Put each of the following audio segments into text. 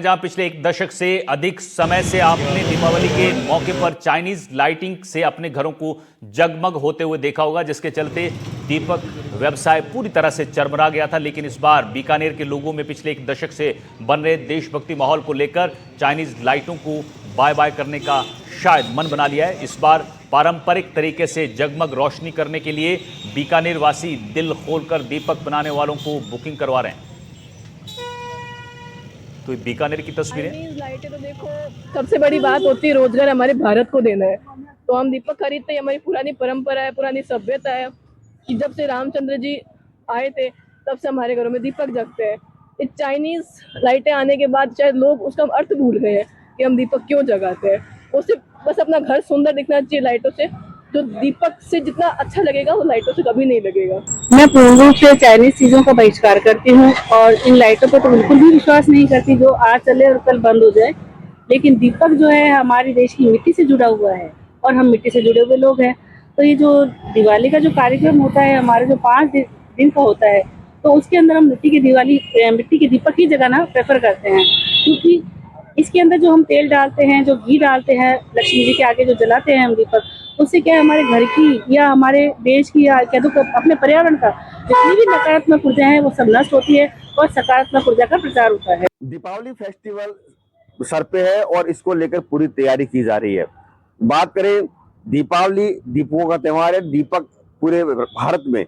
जहां पिछले एक दशक से अधिक समय से आपने दीपावली के मौके पर चाइनीज लाइटिंग से अपने घरों को जगमग होते हुए देखा होगा, जिसके चलते दीपक व्यवसाय पूरी तरह से चरमरा गया था। लेकिन इस बार बीकानेर के लोगों में पिछले एक दशक से बन रहे देशभक्ति माहौल को लेकर चाइनीज लाइटों को बाय बाय करने का शायद मन बना लिया है। इस बार पारंपरिक तरीके से जगमग रोशनी करने के लिए बीकानेर वासी दिल खोलकर दीपक बनाने वालों को बुकिंग करवा रहे हैं। तो बीकानेर की तस्वीरें। लाइटें तो देखो, सबसे बड़ी बात होती है रोजगार हमारे भारत को देना है, तो हम दीपक खरीदते हैं। हमारी पुरानी परंपरा है, पुरानी सभ्यता है कि जब से रामचंद्र जी आए थे तब से हमारे घरों में दीपक जगते हैं। इस चाइनीज लाइटें आने के बाद शायद लोग उसका अर्थ भूल गए हैं कि हम दीपक क्यों जगाते हैं। उससे बस अपना घर सुंदर दिखना चाहिए लाइटों से, जो दीपक से जितना अच्छा लगेगा वो लाइटों से कभी नहीं लगेगा। मैं पूर्ण रूप से चाइनीज चीजों का बहिष्कार करती हूँ और इन लाइटों पर तो बिल्कुल भी विश्वास नहीं करती जो आज चले और कल बंद हो जाए। लेकिन दीपक जो है हमारे देश की मिट्टी से जुड़ा हुआ है और हम मिट्टी से जुड़े हुए लोग हैं। तो ये जो दिवाली का जो कार्यक्रम होता है हमारे जो 5 दिन का होता है, तो उसके अंदर हम मिट्टी के दीपक ही जगाना प्रेफर करते हैं, क्योंकि इसके अंदर जो हम तेल डालते हैं, जो घी डालते हैं, लक्ष्मी जी के आगे जो जलाते हैं हम दीपक, उससे क्या है हमारे घर की या हमारे देश की या कह दो अपने पर्यावरण का जितनी भी नकारात्मक ऊर्जा है वो सब नष्ट होती है और सकारात्मक ऊर्जा का प्रचार होता है। दीपावली फेस्टिवल सर पे है और इसको लेकर पूरी तैयारी की जा रही है। बात करें दीपावली, दीपों का त्योहार है। दीपक पूरे भारत में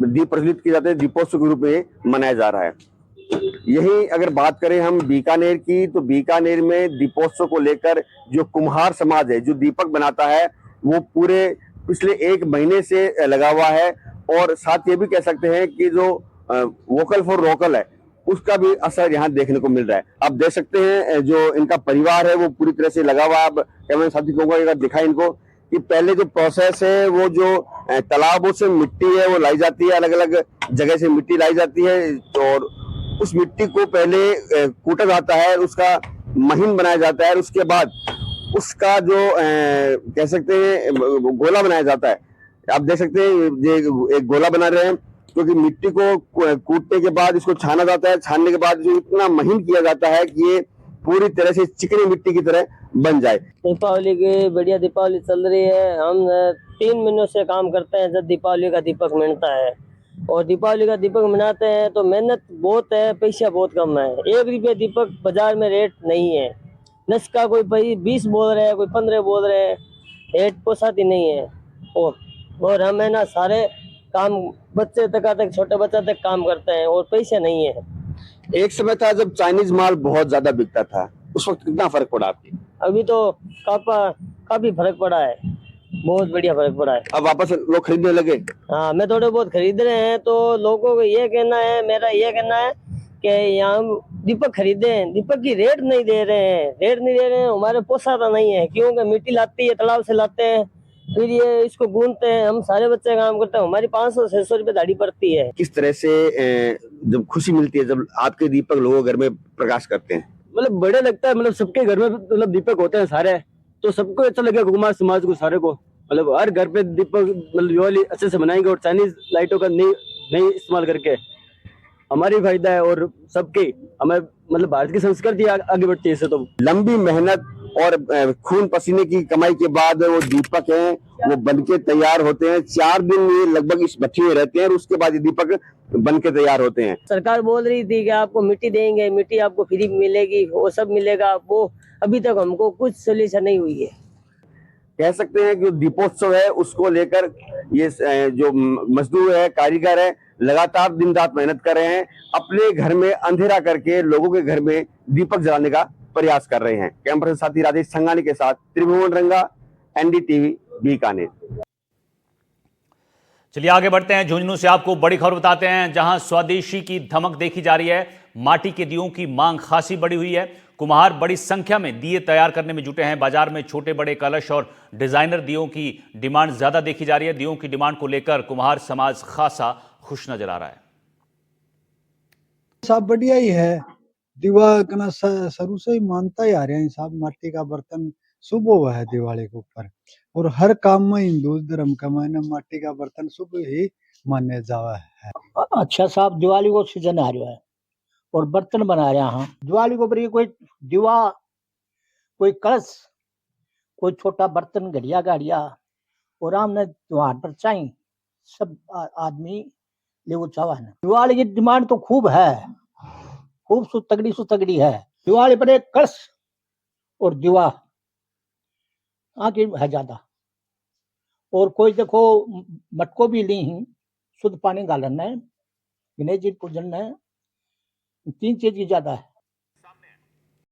दीप प्रज्वलित किए जाते हैं, दीपोत्सव के रूप में मनाया जा रहा है। यही अगर बात करें हम बीकानेर की, तो बीकानेर में दीपोत्सव को लेकर जो कुम्हार समाज है जो दीपक बनाता है वो पूरे पिछले 1 महीने से लगा हुआ है। और साथ ये भी कह सकते हैं कि जो वोकल फॉर लोकल है उसका भी असर यहाँ देखने को मिल रहा है। आप देख सकते हैं जो इनका परिवार है वो पूरी तरह से लगा हुआ है। अब कैमरा साथी कहूंगा दिखाएं इनको कि पहले जो प्रोसेस है वो जो तालाबों से मिट्टी है वो लाई जाती है, अलग अलग जगह से मिट्टी लाई जाती है और उस मिट्टी को पहले कूटा जाता है, उसका महीन बनाया जाता है और उसके बाद उसका जो कह सकते हैं गोला बनाया जाता है। आप देख सकते हैं ये एक गोला बना रहे हैं क्योंकि मिट्टी को कूटने के बाद इसको छाना जाता है। छानने के बाद जो इतना महीन किया जाता है कि ये पूरी तरह से चिकनी मिट्टी की तरह बन जाए। दीपावली की बढ़िया दीपावली चल रही है। हम 3 महीनों से काम करते हैं जब दीपावली का दीपक मिलता है, और दीपावली का दीपक मनाते हैं तो मेहनत बहुत है, पैसा बहुत कम है। 1 रुपये दीपक बाजार में रेट नहीं है। नस का कोई 20 बोल रहे हैं, कोई 15 बोल रहे हैं, रेट पोसाती नहीं है। और हम है ना सारे काम बच्चे तक छोटे बच्चा तक काम करते हैं और पैसे नहीं है। एक समय था जब चाइनीज माल बहुत ज्यादा बिकता था, उस वक्त कितना फर्क पड़ा आपकी? अभी तो काफी फर्क पड़ा है, बहुत बढ़िया फर्क पड़ा है। अब वापस लोग खरीदने लगे? हाँ, मैं थोड़े बहुत खरीद रहे हैं। तो लोगों को ये कहना है, मेरा ये कहना है कि यहाँ दीपक खरीदे, दीपक की रेट नहीं दे रहे हैं। हमारे पोसाता नहीं है, क्योंकि मिट्टी लाती है, तालाब से लाते हैं, फिर ये इसको गूंथते हैं। हम सारे बच्चे काम करते हैं, हमारी 500-600 रुपये दाढ़ी पड़ती है। किस तरह से जब खुशी मिलती है जब आपके दीपक लोगों घर में प्रकाश करते हैं? मतलब बड़े लगता है, मतलब सबके घर में मतलब दीपक होते हैं सारे, तो सबको अच्छा लगेगा, कुमार समाज को सारे को। मतलब हर घर पे दीपक मतलब दिवाली अच्छे से मनाएंगे और चाइनीज लाइटों का नहीं इस्तेमाल करके हमारी फायदा है और सबकी हमें मतलब भारत की संस्कृति आगे बढ़ती है इससे। तो लंबी मेहनत और खून पसीने की कमाई के बाद वो दीपक हैं वो बनके तैयार होते हैं। 4 दिन ये लगभग इस भट्ठी में रहते हैं और उसके बाद ये दीपक बनके तैयार होते हैं। सरकार बोल रही थी कि आपको मिट्टी देंगे, मिट्टी आपको फ्री मिलेगी, वो सब मिलेगा, वो अभी तक हमको कुछ सोल्यूशन नहीं हुई है। कह सकते हैं कि दीपोत्सव है उसको लेकर ये जो मजदूर है, कारीगर है, लगातार दिन रात मेहनत कर रहे हैं, अपने घर में अंधेरा करके लोगों के घर में दीपक जलाने का प्रयास कर रहे हैं। कैमरा साथी राजेश संगानी के साथ त्रिभुवन रंगा, एनडीटीवी बीकानेर। चलिए आगे बढ़ते हैं। झुंझुनू से आपको बड़ी खबर बताते हैं, जहां स्वदेशी की धमक देखी जा रही है। माटी के दियों की मांग खासी बढ़ी हुई है। कुम्हार बड़ी संख्या में दिए तैयार करने में जुटे हैं। बाजार में छोटे बड़े कलश और डिजाइनर दियों की डिमांड ज्यादा देखी जा रही है। दियों की डिमांड को लेकर कुम्हार समाज खासा खुश नजर आ रहा है। सब बढ़िया ही है। दीवा कना शुरू से ही मानता ही आ रहे हैं साहब, माटी का बर्तन शुभ हुआ है दिवाली के ऊपर, और हर काम में हिंदू धर्म का मायने माटी का बर्तन शुभ ही माने जावा है। अच्छा साहब, दिवाली को सीजन आ रहा है और बर्तन बना रहे हैं। दिवाली को ऊपर कोई दिवा, कोई कलश, कोई छोटा बर्तन, घड़िया गाड़िया और हमने त्योहार पर चाहिए सब आदमी ले वो चावा है। दिवाली की डिमांड तो खूब है, खूब सुतगड़ी है। दिवाली पर एक कलश और दिवा आगे है ज्यादा। और कोई देखो मटको भी ली ही, शुद्ध पानी गालन है, गणेश जी पूजन है, 3 चीज की ज्यादा है।